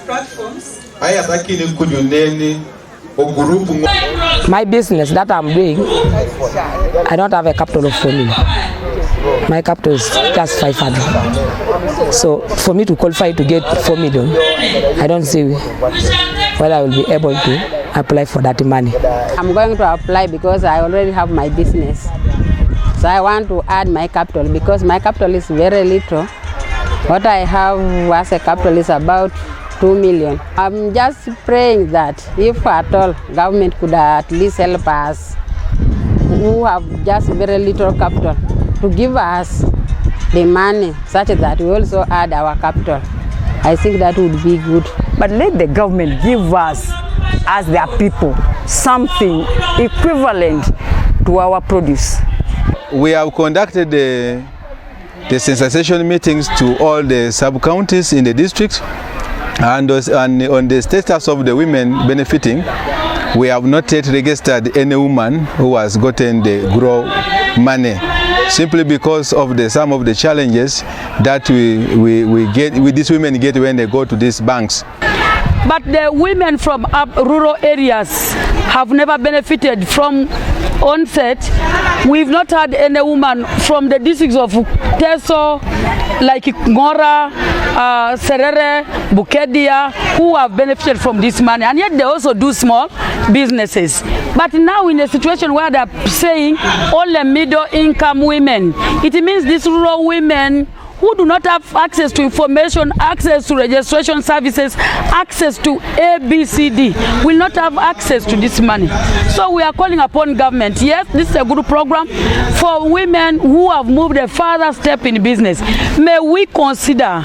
platforms. My business that I'm doing, I don't have a capital of 4 million. My capital is just 500. So for me to qualify to get 4 million, I don't see whether I will be able to apply for that money. I'm going to apply because I already have my business. So I want to add my capital because my capital is very little. What I have as a capital is about 2 million. I'm just praying that if at all government could at least help us who have just very little capital to give us the money such that we also add our capital. I think that would be good. But let the government give us, as their people, something equivalent to our produce. We have conducted the sensitization meetings to all the sub-counties in the district, and on the status of the women benefiting, we have not yet registered any woman who has gotten the grow money, simply because of some of the challenges that these women get when they go to these banks. But the women from rural areas have never benefited from onset. We've not had any woman from the districts of Teso, like Ngora, Serere, Bukedia, who have benefited from this money, and yet they also do small businesses. But now in a situation where they're saying only middle income women, it means these rural women who do not have access to information, access to registration services, access to ABCD, will not have access to this money. So we are calling upon government. Yes, this is a good program for women who have moved a further step in business. May we consider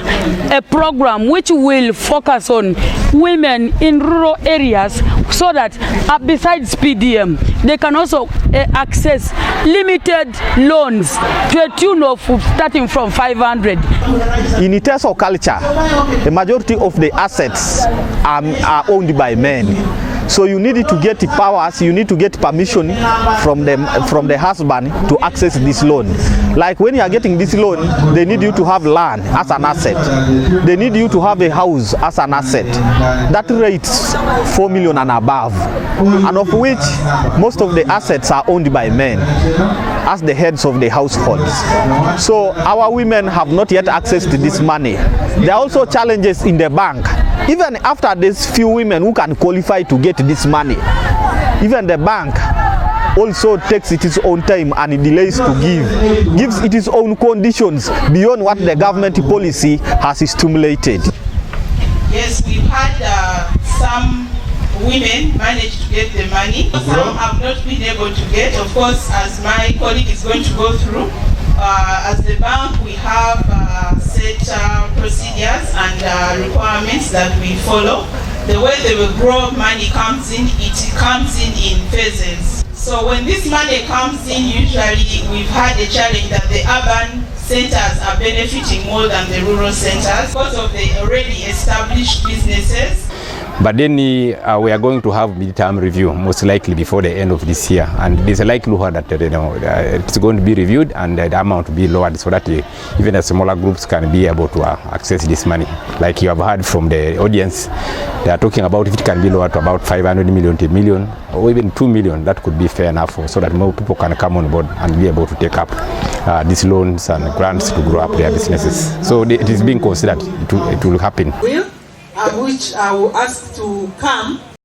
a program which will focus on women in rural areas so that besides PDM, they can also access limited loans to a tune of starting from 500. In Teso culture, the majority of the assets are owned by men. So you need to get powers, you need to get permission from the husband to access this loan. Like when you are getting this loan, they need you to have land as an asset. They need you to have a house as an asset. That rates 4 million and above, and of which most of the assets are owned by men as the heads of the households. So our women have not yet accessed this money. There are also challenges in the bank. Even after these few women who can qualify to get this money, even the bank also takes its own time and it delays to gives it its own conditions beyond what the government policy has stimulated. Yes, we've had some women manage to get the money. Some have not been able to get. Of course, as my colleague is going to go through, as the bank, we have set procedures and requirements that we follow. The way the grow money comes in, it comes in phases. So when this money comes in, usually we've had a challenge that the urban centers are benefiting more than the rural centers because of the already established businesses. But then we are going to have midterm review most likely before the end of this year, and there's a likelihood that it's going to be reviewed and the amount will be lowered so that even the smaller groups can be able to access this money. Like you have heard from the audience, they are talking about if it can be lowered to about 500 million to a million or even 2 million, that could be fair enough so that more people can come on board and be able to take up these loans and grants to grow up their businesses. So it is being considered, it will happen. Which I will ask to come